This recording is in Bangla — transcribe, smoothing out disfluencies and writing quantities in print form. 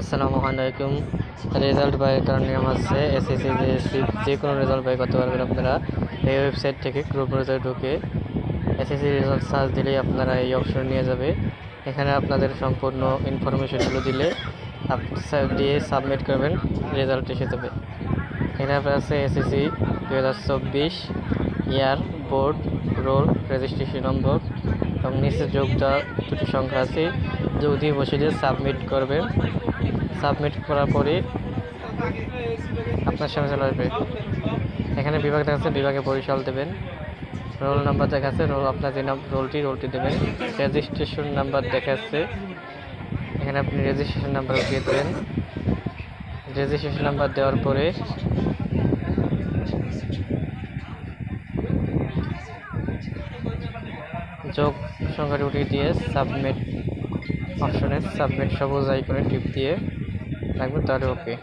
আসসালামু আলাইকুম। রেজাল্ট বাইয়ের কারণে আছে এসএসসি জিএসসি যে কোনো রেজাল্ট বাই করতে পারবেন আপনারা এই ওয়েবসাইট থেকে ক্রোম ব্রাউজারে ঢুকে এসএসসি রেজাল্ট সার্চ দিলেই আপনারা এই অপশন নিয়ে যাবে। এখানে আপনাদের সম্পূর্ণ ইনফরমেশনগুলো দিয়ে সাবমিট করবেন, রেজাল্ট এসে যাবে। এখানে আপনার আছে এসএসসি 2024 ইয়ার, বোর্ড, রোল, রেজিস্ট্রেশন নম্বর এবং নিচে যোগ দেওয়া দুটি সংখ্যা আছে, যোগ দিয়ে বসিয়ে দিয়ে সাবমিট করবেন। সাবমিট করার পরে আপনার সামনে চলে আসবে। এখানে বিভাগ দেখাচ্ছে, বিভাগে বরিশাল দেবেন। রোল নাম্বার দেখাচ্ছে, আপনার যে রোলটি দেবেন। রেজিস্ট্রেশন নাম্বার দেখাচ্ছে, এখানে আপনি রেজিস্ট্রেশন নাম্বার দিয়ে দেবেন। রেজিস্ট্রেশন নাম্বার দেওয়ার পরে যোগ সংখ্যাটি উঠিয়ে দিয়ে সাবমিট অপশনে সাবমিট সবুজ আইকনে টিপ দিয়ে রাখবেন, তাহলে ওকে।